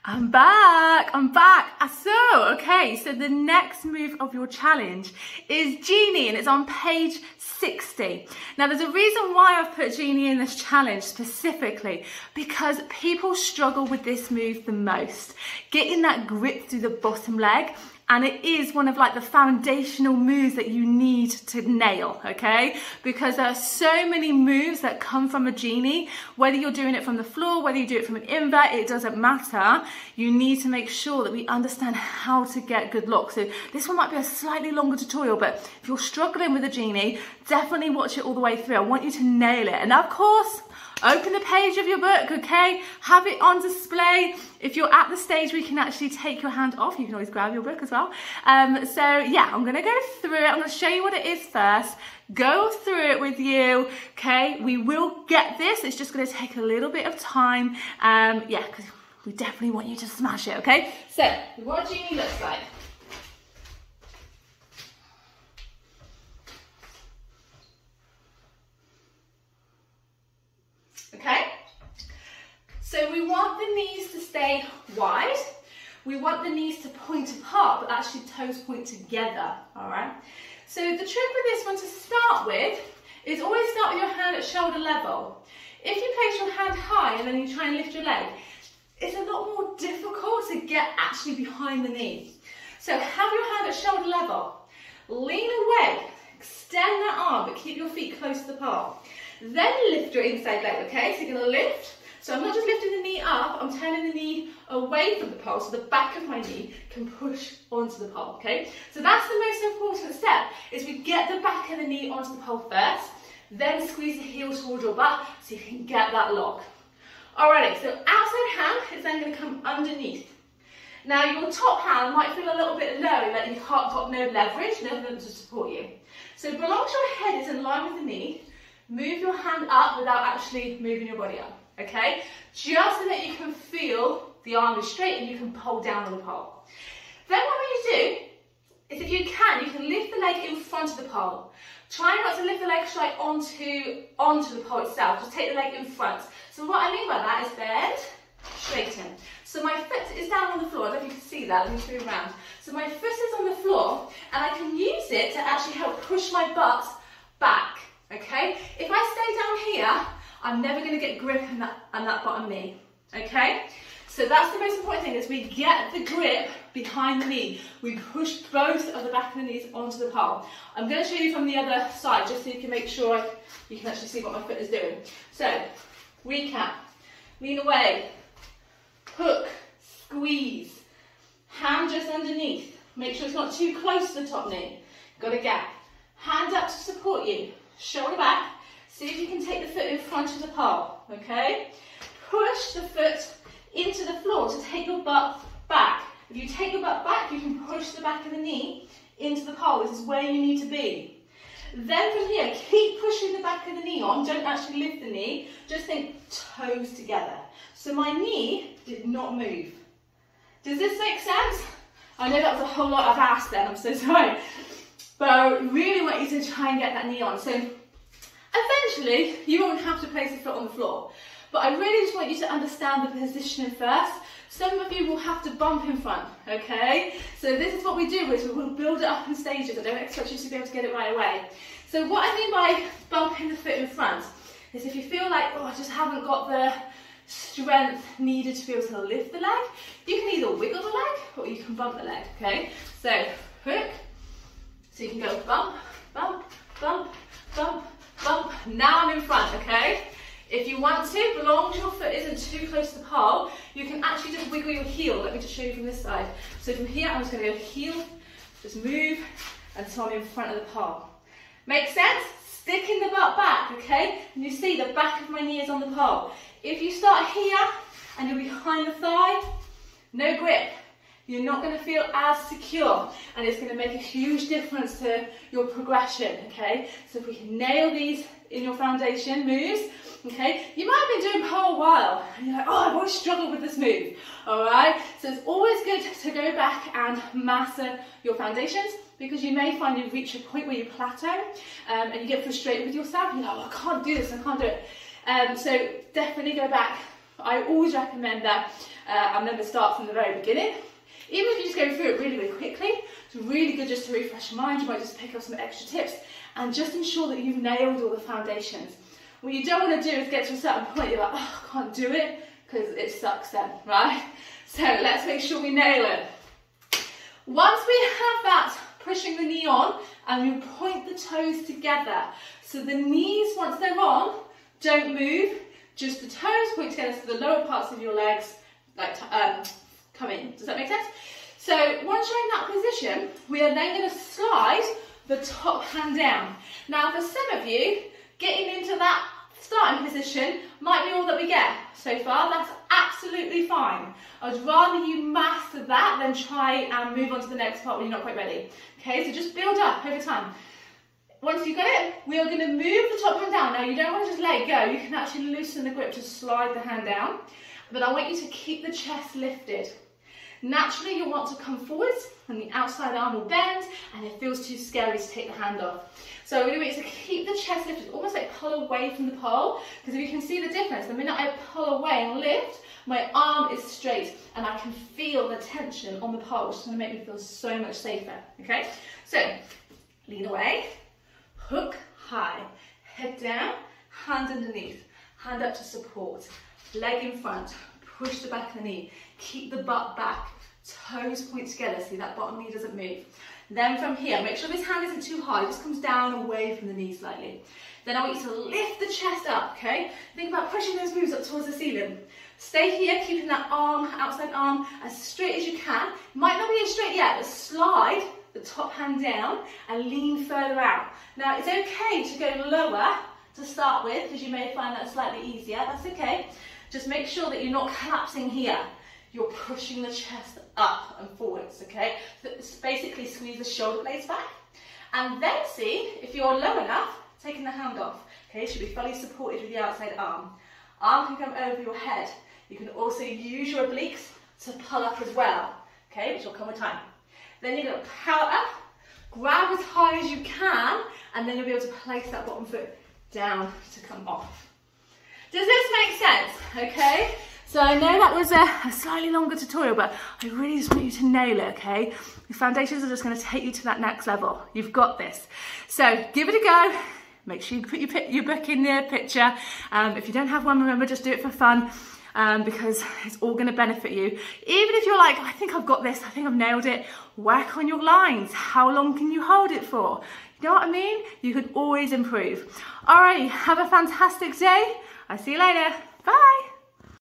I'm back. So the next move of your challenge is Genie, and it's on page 60. Now, there's a reason why I've put Genie in this challenge specifically, because people struggle with this move the most, getting that grip through the bottom leg. And it is one of the foundational moves that you need to nail, okay? Because there are so many moves that come from a Genie, whether you're doing it from the floor, whether you do it from an invert, it doesn't matter. You need to make sure that we understand how to get good lock. So this one might be a slightly longer tutorial, but if you're struggling with a Genie, definitely watch it all the way through. I want you to nail it. And of course, open the page of your book, okay? Have it on display. If you're at the stage where you can actually take your hand off, you can always grab your book as well. So yeah, I'm gonna go through it. I'm gonna show you what it is first, go through it with you, okay? We will get this. It's just gonna take a little bit of time. Yeah, because we definitely want you to smash it, okay? So, what Genie looks like. Okay, so we want the knees to stay wide. We want the knees to point apart, but actually toes point together, all right? So the trick with this one to start with is always start with your hand at shoulder level. If you place your hand high and then you try and lift your leg, it's a lot more difficult to get actually behind the knee. So have your hand at shoulder level, lean away, extend that arm, but keep your feet close to the pole. Then lift your inside leg, okay? So you're gonna lift. So I'm not just lifting the knee up, I'm turning the knee away from the pole so the back of my knee can push onto the pole, okay? So that's the most important step, is we get the back of the knee onto the pole first, then squeeze the heel towards your butt so you can get that lock. Alrighty, so outside hand is then gonna come underneath. Now your top hand might feel a little bit low in that you've got no leverage, nothing to support you. So as long as your head is in line with the knee, move your hand up without actually moving your body up, okay? Just so that you can feel the arm is straight and you can pull down on the pole. Then what you do is, if you can lift the leg in front of the pole. Try not to lift the leg straight onto the pole itself, just take the leg in front. So what I mean by that is bend, straighten. So my foot is down on the floor, I don't know if you can see that, let me move around. So my foot is on the floor and I can use it to actually help push my butt back. Okay, if I stay down here, I'm never going to get grip on that bottom knee, okay? So that's the most important thing, is we get the grip behind the knee. We push both of the back of the knees onto the pole. I'm going to show you from the other side, just so you can make sure you can actually see what my foot is doing. So, recap, lean away, hook, squeeze, hand just underneath. Make sure it's not too close to the top knee. Got a gap. Hand up to support you. Shoulder back, see if you can take the foot in front of the pole, okay? Push the foot into the floor to take your butt back. If you take your butt back, you can push the back of the knee into the pole. This is where you need to be. Then from here, keep pushing the back of the knee on. Don't actually lift the knee, just think toes together. So my knee did not move. Does this make sense? I know that was a whole lot I've asked then, I'm so sorry. But I really want you to try and get that knee on. So eventually, you won't have to place the foot on the floor. But I really just want you to understand the positioning first. Some of you will have to bump in front, okay? So this is what we do, is we'll build it up in stages. I don't expect you to be able to get it right away. So what I mean by bumping the foot in front is, if you feel like, oh, I just haven't got the strength needed to be able to lift the leg, you can either wiggle the leg or you can bump the leg, okay? So hook. So you can go bump, bump, bump, bump, bump. Now I'm in front, okay? If you want to, as long as your foot isn't too close to the pole, you can actually just wiggle your heel. Let me just show you from this side. So from here, I'm just going to go heel, just move until I'm in front of the pole. Make sense? Sticking the butt back, okay? And you see the back of my knee is on the pole. If you start here and you're behind the thigh, no grip. You're not going to feel as secure, and it's going to make a huge difference to your progression, okay? So if we can nail these in your foundation moves, okay? You might have been doing for a whole while, and you're like, oh, I've always struggled with this move, all right? So it's always good to go back and master your foundations, because you may find you reach a point where you plateau, and you get frustrated with yourself, you're like, oh, I can't do this, I can't do it. So definitely go back. I always recommend that and remember, start from the very beginning. Even if you just go through it really, really quickly, it's really good just to refresh your mind. You might just pick up some extra tips and just ensure that you've nailed all the foundations. What you don't want to do is get to a certain point, you're like, oh, I can't do it, because it sucks then, right? So let's make sure we nail it. Once we have that, pushing the knee on, and you point the toes together. So the knees, once they're on, don't move, just the toes point together so the lower parts of your legs like come in. Does that make sense? So once you're in that position, we are then going to slide the top hand down. Now for some of you, getting into that starting position might be all that we get so far. That's absolutely fine. I'd rather you master that than try and move on to the next part when you're not quite ready. Okay, so just build up over time. Once you've got it, we are going to move the top hand down. Now you don't want to just let it go. You can actually loosen the grip to slide the hand down. But I want you to keep the chest lifted. Naturally, you'll want to come forwards and the outside arm will bend and it feels too scary to take the hand off. So we want you to keep the chest lifted, almost like pull away from the pole, because if you can see the difference, the minute I pull away and lift, my arm is straight and I can feel the tension on the pole, which is going to make me feel so much safer, okay? So, lean away, hook high, head down, hand underneath, hand up to support, leg in front, push the back of the knee, keep the butt back, toes point together, see that bottom knee doesn't move. Then from here, make sure this hand isn't too high, it just comes down away from the knee slightly. Then I want you to lift the chest up, okay? Think about pushing those moves up towards the ceiling. Stay here, keeping that arm, outside arm, as straight as you can. Might not be as straight yet, but slide the top hand down and lean further out. Now, it's okay to go lower to start with, because you may find that slightly easier. That's okay. Just make sure that you're not collapsing here. You're pushing the chest up and forwards, okay? So basically squeeze the shoulder blades back. And then see, if you're low enough, taking the hand off. Okay, should be fully supported with the outside arm. Arm can come over your head. You can also use your obliques to pull up as well, okay, which will come with time. Then you're going to power up, grab as high as you can, and then you'll be able to place that bottom foot down to come off. Does this make sense? Okay, so I know that was a slightly longer tutorial, but I really just want you to nail it, okay? The foundations are just going to take you to that next level. You've got this. So give it a go. Make sure you put your book in the picture. If you don't have one, remember, just do it for fun. Because it's all going to benefit you. Even if you're like, I think I've got this, I think I've nailed it, work on your lines. How long can you hold it for? You know what I mean? You can always improve. Alrighty, have a fantastic day. I'll see you later. Bye.